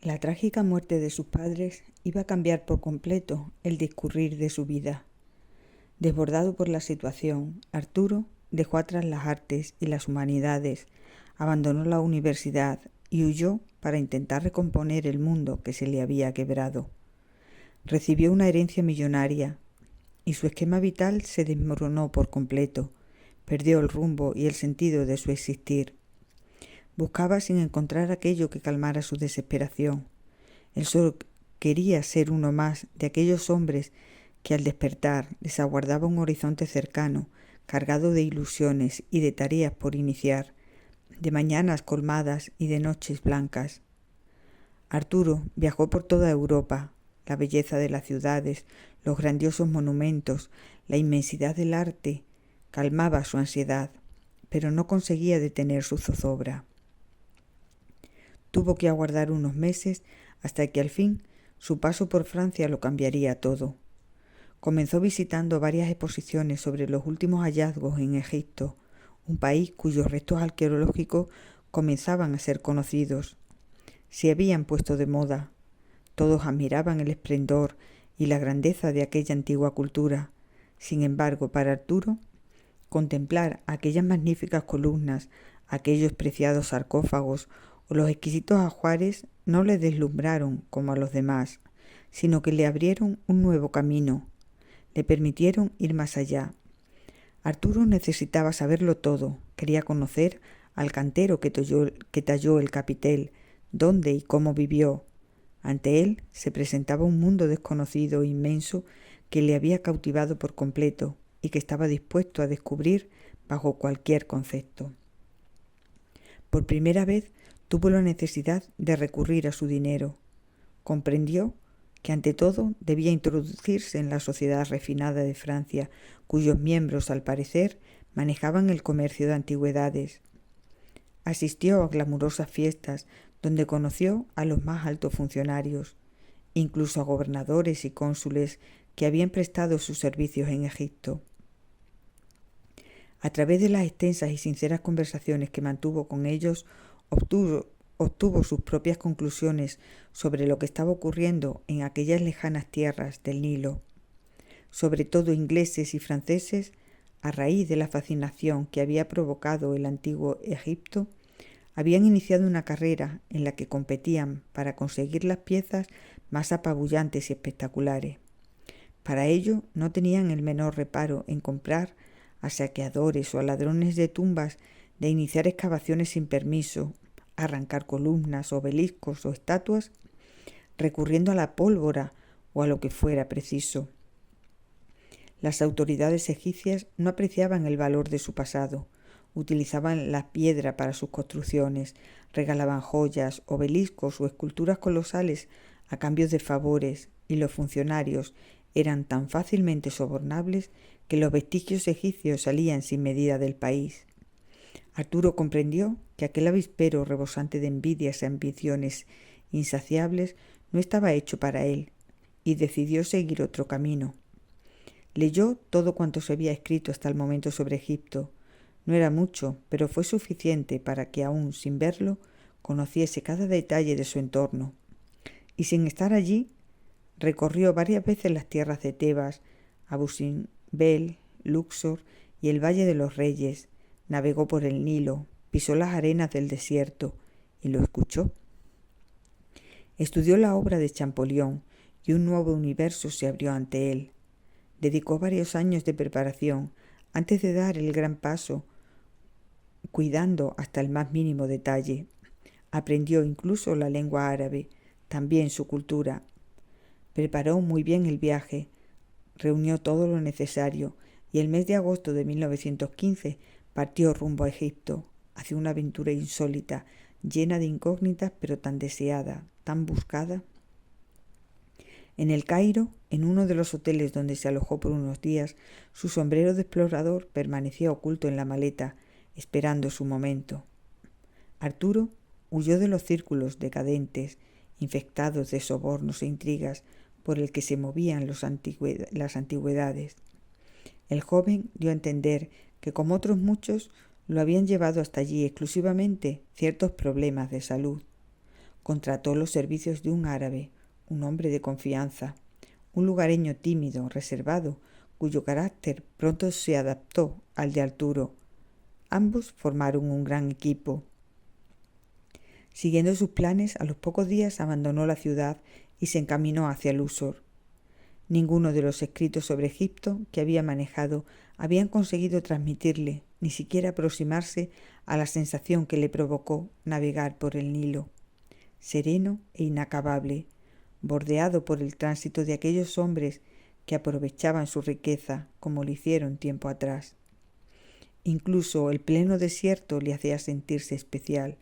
La trágica muerte de sus padres iba a cambiar por completo el discurrir de su vida. Desbordado por la situación, Arturo dejó atrás las artes y las humanidades, abandonó la universidad y huyó para intentar recomponer el mundo que se le había quebrado. Recibió una herencia millonaria y su esquema vital se desmoronó por completo. Perdió el rumbo y el sentido de su existir. Buscaba sin encontrar aquello que calmara su desesperación. Él solo quería ser uno más de aquellos hombres que al despertar les aguardaba un horizonte cercano, cargado de ilusiones y de tareas por iniciar, de mañanas colmadas y de noches blancas. Arturo viajó por toda Europa. La belleza de las ciudades, los grandiosos monumentos, la inmensidad del arte calmaba su ansiedad, pero no conseguía detener su zozobra. Tuvo que aguardar unos meses hasta que al fin su paso por Francia lo cambiaría todo. Comenzó visitando varias exposiciones sobre los últimos hallazgos en Egipto, un país cuyos restos arqueológicos comenzaban a ser conocidos. Se habían puesto de moda. Todos admiraban el esplendor y la grandeza de aquella antigua cultura. Sin embargo, para Arturo, contemplar aquellas magníficas columnas, aquellos preciados sarcófagos o los exquisitos ajuares no le deslumbraron como a los demás, sino que le abrieron un nuevo camino, le permitieron ir más allá. Arturo necesitaba saberlo todo, quería conocer al cantero que talló el capitel, dónde y cómo vivió. Ante él se presentaba un mundo desconocido e inmenso que le había cautivado por completo y que estaba dispuesto a descubrir bajo cualquier concepto. Por primera vez tuvo la necesidad de recurrir a su dinero. Comprendió que ante todo debía introducirse en la sociedad refinada de Francia, cuyos miembros, al parecer, manejaban el comercio de antigüedades. Asistió a glamurosas fiestas donde conoció a los más altos funcionarios, incluso a gobernadores y cónsules que habían prestado sus servicios en Egipto. A través de las extensas y sinceras conversaciones que mantuvo con ellos, obtuvo sus propias conclusiones sobre lo que estaba ocurriendo en aquellas lejanas tierras del Nilo. Sobre todo ingleses y franceses, a raíz de la fascinación que había provocado el antiguo Egipto, habían iniciado una carrera en la que competían para conseguir las piezas más apabullantes y espectaculares. Para ello no tenían el menor reparo en comprar a saqueadores o a ladrones de tumbas, de iniciar excavaciones sin permiso, arrancar columnas, obeliscos o estatuas, recurriendo a la pólvora o a lo que fuera preciso. Las autoridades egipcias no apreciaban el valor de su pasado, utilizaban la piedra para sus construcciones, regalaban joyas, obeliscos o esculturas colosales a cambio de favores, y los funcionarios eran tan fácilmente sobornables que los vestigios egipcios salían sin medida del país. Arturo comprendió que aquel avispero rebosante de envidias y ambiciones insaciables no estaba hecho para él, y decidió seguir otro camino. Leyó todo cuanto se había escrito hasta el momento sobre Egipto. No era mucho, pero fue suficiente para que, aún sin verlo, conociese cada detalle de su entorno. Y sin estar allí, recorrió varias veces las tierras de Tebas, Abu Simbel, Luxor y el Valle de los Reyes. Navegó por el Nilo, pisó las arenas del desierto y lo escuchó. Estudió la obra de Champollion y un nuevo universo se abrió ante él. Dedicó varios años de preparación antes de dar el gran paso, cuidando hasta el más mínimo detalle. Aprendió incluso la lengua árabe, también su cultura. Preparó muy bien el viaje, reunió todo lo necesario y el mes de agosto de 1915 partió rumbo a Egipto, hacia una aventura insólita, llena de incógnitas pero tan deseada, tan buscada. En el Cairo, en uno de los hoteles donde se alojó por unos días, su sombrero de explorador permanecía oculto en la maleta, esperando su momento. Arturo huyó de los círculos decadentes, infectados de sobornos e intrigas por el que se movían las antigüedades. El joven dio a entender que, como otros muchos, lo habían llevado hasta allí exclusivamente ciertos problemas de salud. contrató los servicios de un árabe, un hombre de confianza, un lugareño tímido, reservado, cuyo carácter pronto se adaptó al de Arturo. Ambos formaron un gran equipo. Siguiendo sus planes, a los pocos días abandonó la ciudad y se encaminó hacia Luxor. Ninguno de los escritos sobre Egipto que había manejado habían conseguido transmitirle, ni siquiera aproximarse a la sensación que le provocó navegar por el Nilo, sereno e inacabable, bordeado por el tránsito de aquellos hombres que aprovechaban su riqueza como lo hicieron tiempo atrás. Incluso el pleno desierto le hacía sentirse especial.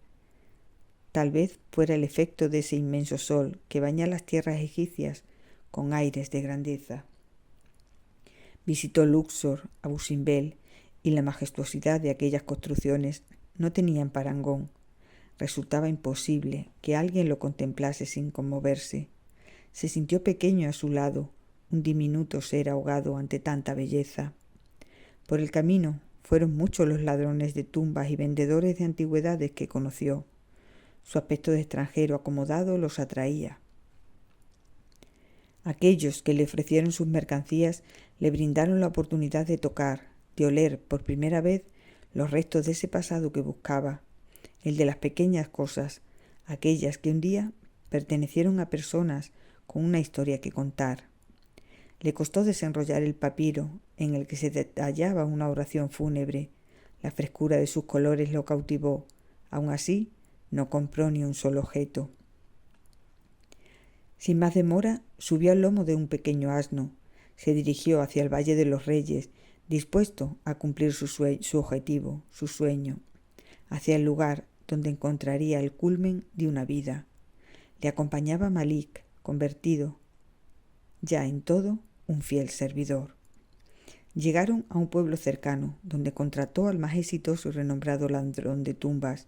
Tal vez fuera el efecto de ese inmenso sol que baña las tierras egipcias con aires de grandeza. Visitó Luxor, Abu Simbel, y la majestuosidad de aquellas construcciones no tenían parangón. Resultaba imposible que alguien lo contemplase sin conmoverse. Se sintió pequeño a su lado, un diminuto ser ahogado ante tanta belleza. Por el camino fueron muchos los ladrones de tumbas y vendedores de antigüedades que conoció. Su aspecto de extranjero acomodado los atraía. Aquellos que le ofrecieron sus mercancías le brindaron la oportunidad de tocar, de oler por primera vez los restos de ese pasado que buscaba, el de las pequeñas cosas, aquellas que un día pertenecieron a personas con una historia que contar. Le costó desenrollar el papiro en el que se detallaba una oración fúnebre. La frescura de sus colores lo cautivó. Aun así, no compró ni un solo objeto. Sin más demora, subió al lomo de un pequeño asno. Se dirigió hacia el Valle de los Reyes, dispuesto a cumplir su objetivo, su sueño, hacia el lugar donde encontraría el culmen de una vida. Le acompañaba Malik, convertido ya en todo un fiel servidor. Llegaron a un pueblo cercano, donde contrató al más exitoso y renombrado ladrón de tumbas.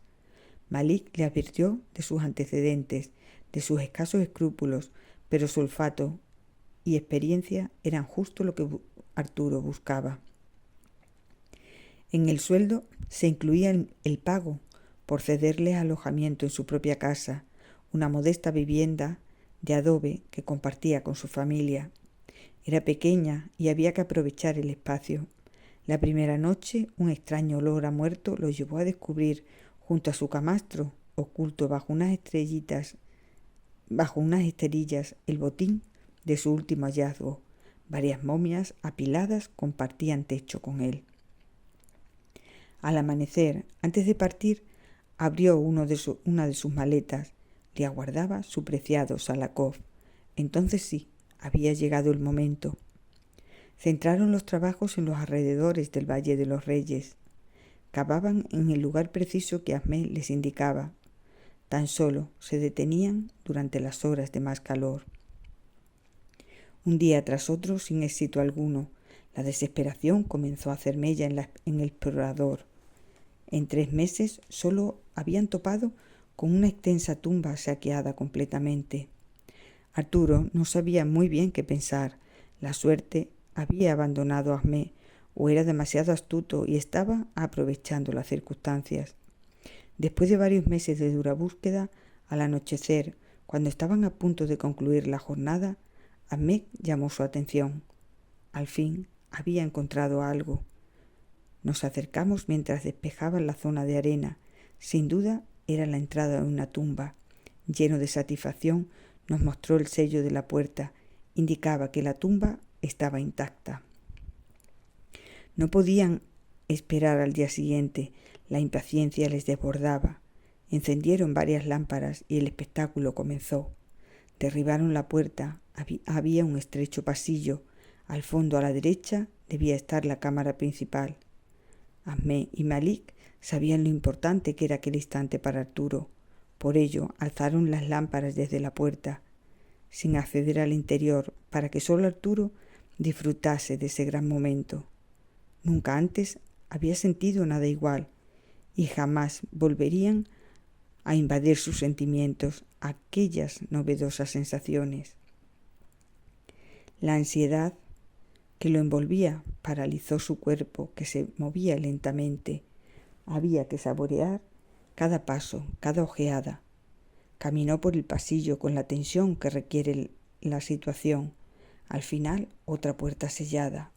Malik le advirtió de sus antecedentes, de sus escasos escrúpulos, pero su olfato y experiencia eran justo lo que Arturo buscaba. En el sueldo se incluía el pago por cederles alojamiento en su propia casa, una modesta vivienda de adobe que compartía con su familia. Era pequeña y había que aprovechar el espacio. La primera noche, un extraño olor a muerto lo llevó a descubrir, junto a su camastro, oculto bajo unas esterillas, el botín de su último hallazgo. Varias momias apiladas compartían techo con él. Al amanecer, antes de partir, abrió una de sus maletas. Le aguardaba su preciado Salakov. Entonces sí, había llegado el momento. Centraron los trabajos en los alrededores del Valle de los Reyes. Cavaban en el lugar preciso que Ahmed les indicaba. Tan solo se detenían durante las horas de más calor. Un día tras otro, sin éxito alguno, la desesperación comenzó a hacer mella en el explorador. En 3 meses solo habían topado con una extensa tumba saqueada completamente. Arturo no sabía muy bien qué pensar. La suerte había abandonado a Ahmed, o era demasiado astuto y estaba aprovechando las circunstancias. Después de varios meses de dura búsqueda, al anochecer, cuando estaban a punto de concluir la jornada, Ahmed llamó su atención. Al fin había encontrado algo. Nos acercamos mientras despejaban la zona de arena. Sin duda era la entrada de una tumba. Lleno de satisfacción, nos mostró el sello de la puerta. Indicaba que la tumba estaba intacta. No podían esperar al día siguiente. La impaciencia les desbordaba. Encendieron varias lámparas y el espectáculo comenzó. Derribaron la puerta. Había un estrecho pasillo. Al fondo, a la derecha, debía estar la cámara principal. Ahmed y Malik sabían lo importante que era aquel instante para Arturo. Por ello, alzaron las lámparas desde la puerta, sin acceder al interior, para que solo Arturo disfrutase de ese gran momento. Nunca antes había sentido nada igual, y jamás volverían a invadir sus sentimientos aquellas novedosas sensaciones. La ansiedad que lo envolvía paralizó su cuerpo, que se movía lentamente. Había que saborear cada paso, cada ojeada. Caminó por el pasillo con la tensión que requiere la situación. Al final, otra puerta sellada.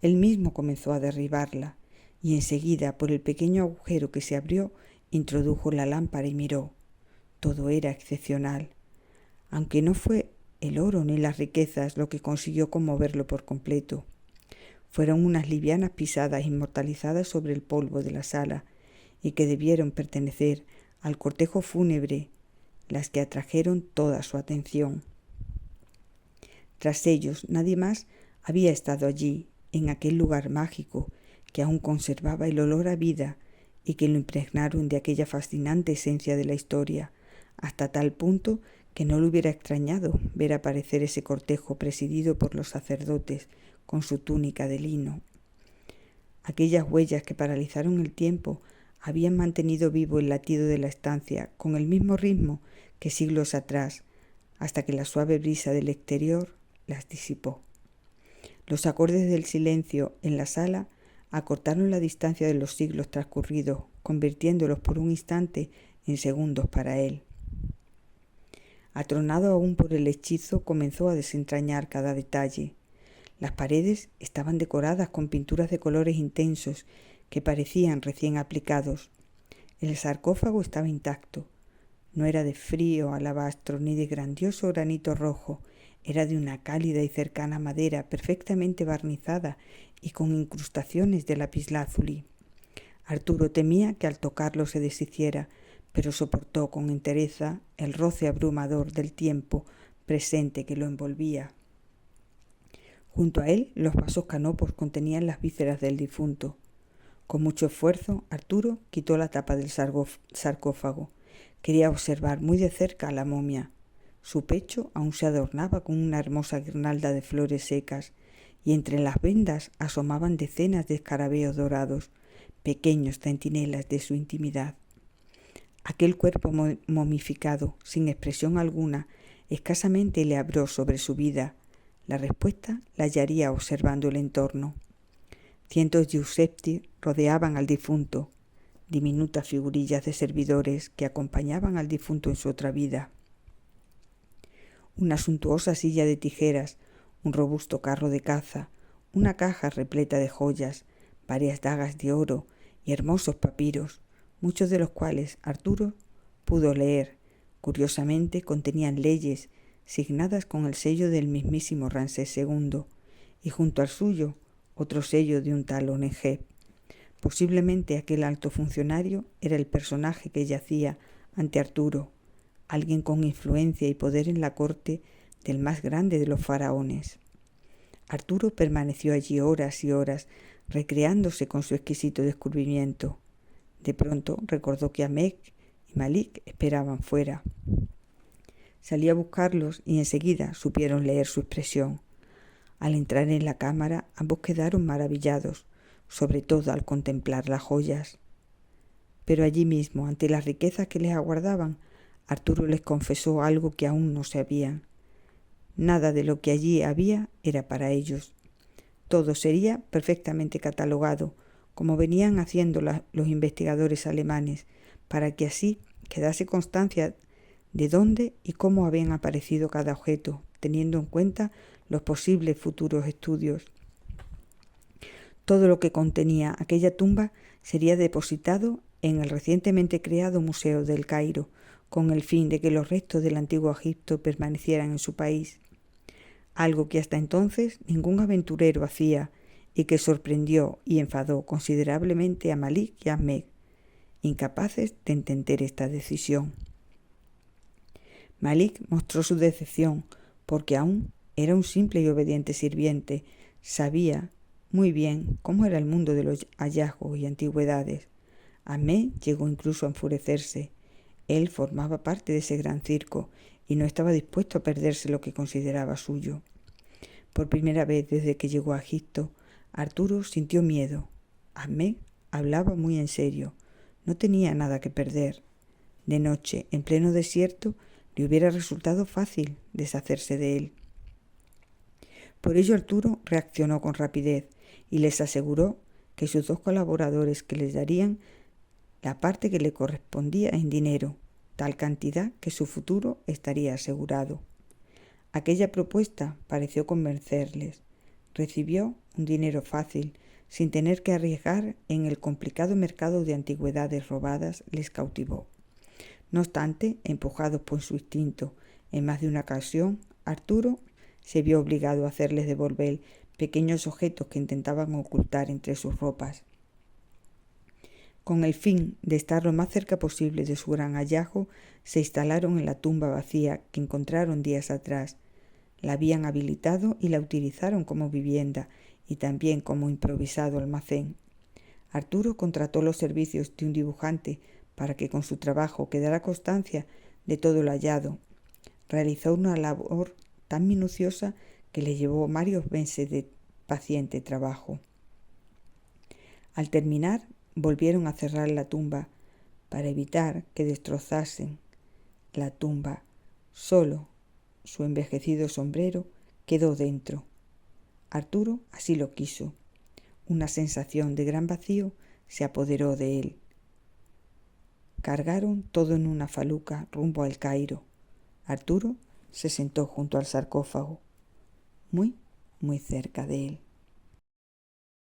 Él mismo comenzó a derribarla, y enseguida, por el pequeño agujero que se abrió, introdujo la lámpara y miró. Todo era excepcional, aunque no fue el oro ni las riquezas lo que consiguió conmoverlo por completo. Fueron unas livianas pisadas inmortalizadas sobre el polvo de la sala y que debieron pertenecer al cortejo fúnebre las que atrajeron toda su atención. Tras ellos, nadie más había estado allí, en aquel lugar mágico que aún conservaba el olor a vida y que lo impregnaron de aquella fascinante esencia de la historia, hasta tal punto que no le hubiera extrañado ver aparecer ese cortejo presidido por los sacerdotes con su túnica de lino. Aquellas huellas que paralizaron el tiempo habían mantenido vivo el latido de la estancia con el mismo ritmo que siglos atrás, hasta que la suave brisa del exterior las disipó. Los acordes del silencio en la sala acortaron la distancia de los siglos transcurridos, convirtiéndolos por un instante en segundos para él. Atronado aún por el hechizo, comenzó a desentrañar cada detalle. Las paredes estaban decoradas con pinturas de colores intensos que parecían recién aplicados. El sarcófago estaba intacto. No era de frío alabastro ni de grandioso granito rojo. Era de una cálida y cercana madera perfectamente barnizada y con incrustaciones de lapislázuli. Arturo temía que al tocarlo se deshiciera, pero soportó con entereza el roce abrumador del tiempo presente que lo envolvía. Junto a él, los vasos canopos contenían las vísceras del difunto. Con mucho esfuerzo, Arturo quitó la tapa del sarcófago. Quería observar muy de cerca a la momia. Su pecho aún se adornaba con una hermosa guirnalda de flores secas, y entre las vendas asomaban decenas de escarabeos dorados, pequeños centinelas de su intimidad. Aquel cuerpo momificado, sin expresión alguna, escasamente le habló sobre su vida. La respuesta la hallaría observando el entorno. Cientos de eusepti rodeaban al difunto, diminutas figurillas de servidores que acompañaban al difunto en su otra vida. Una suntuosa silla de tijeras, un robusto carro de caza, una caja repleta de joyas, varias dagas de oro y hermosos papiros, muchos de los cuales Arturo pudo leer. Curiosamente contenían leyes signadas con el sello del mismísimo Ramsés II, y junto al suyo otro sello de un tal Onegep. Posiblemente aquel alto funcionario era el personaje que yacía ante Arturo, alguien con influencia y poder en la corte del más grande de los faraones. Arturo permaneció allí horas y horas, recreándose con su exquisito descubrimiento. De pronto recordó que Ahmed y Malik esperaban fuera. Salió a buscarlos y enseguida supieron leer su expresión. Al entrar en la cámara, ambos quedaron maravillados, sobre todo al contemplar las joyas. Pero allí mismo, ante las riquezas que les aguardaban, Arturo les confesó algo que aún no sabían. Nada de lo que allí había era para ellos. Todo sería perfectamente catalogado, como venían haciendo los investigadores alemanes, para que así quedase constancia de dónde y cómo habían aparecido cada objeto, teniendo en cuenta los posibles futuros estudios. Todo lo que contenía aquella tumba sería depositado en el recientemente creado Museo del Cairo, con el fin de que los restos del antiguo Egipto permanecieran en su país, algo que hasta entonces ningún aventurero hacía y que sorprendió y enfadó considerablemente a Malik y a Ahmed, incapaces de entender esta decisión. Malik mostró su decepción porque aún era un simple y obediente sirviente. Sabía muy bien cómo era el mundo de los hallazgos y antigüedades. Ahmed llegó incluso a enfurecerse. Él formaba parte de ese gran circo y no estaba dispuesto a perderse lo que consideraba suyo. Por primera vez desde que llegó a Egipto, Arturo sintió miedo. Ahmed hablaba muy en serio. No tenía nada que perder. De noche, en pleno desierto, le hubiera resultado fácil deshacerse de él. Por ello Arturo reaccionó con rapidez y les aseguró que sus dos colaboradores que les darían la parte que le correspondía en dinero, tal cantidad que su futuro estaría asegurado. Aquella propuesta pareció convencerles. Recibió un dinero fácil, sin tener que arriesgar en el complicado mercado de antigüedades robadas, les cautivó. No obstante, empujados por su instinto, en más de una ocasión, Arturo se vio obligado a hacerles devolver pequeños objetos que intentaban ocultar entre sus ropas. Con el fin de estar lo más cerca posible de su gran hallazgo, se instalaron en la tumba vacía que encontraron días atrás. La habían habilitado y la utilizaron como vivienda y también como improvisado almacén. Arturo contrató los servicios de un dibujante para que con su trabajo quedara constancia de todo lo hallado. Realizó una labor tan minuciosa que le llevó varios meses de paciente trabajo. Al terminar, volvieron a cerrar la tumba para evitar que destrozasen la tumba. Solo su envejecido sombrero quedó dentro. Arturo así lo quiso. Una sensación de gran vacío se apoderó de él. Cargaron todo en una faluca rumbo al Cairo. Arturo se sentó junto al sarcófago, muy cerca de él.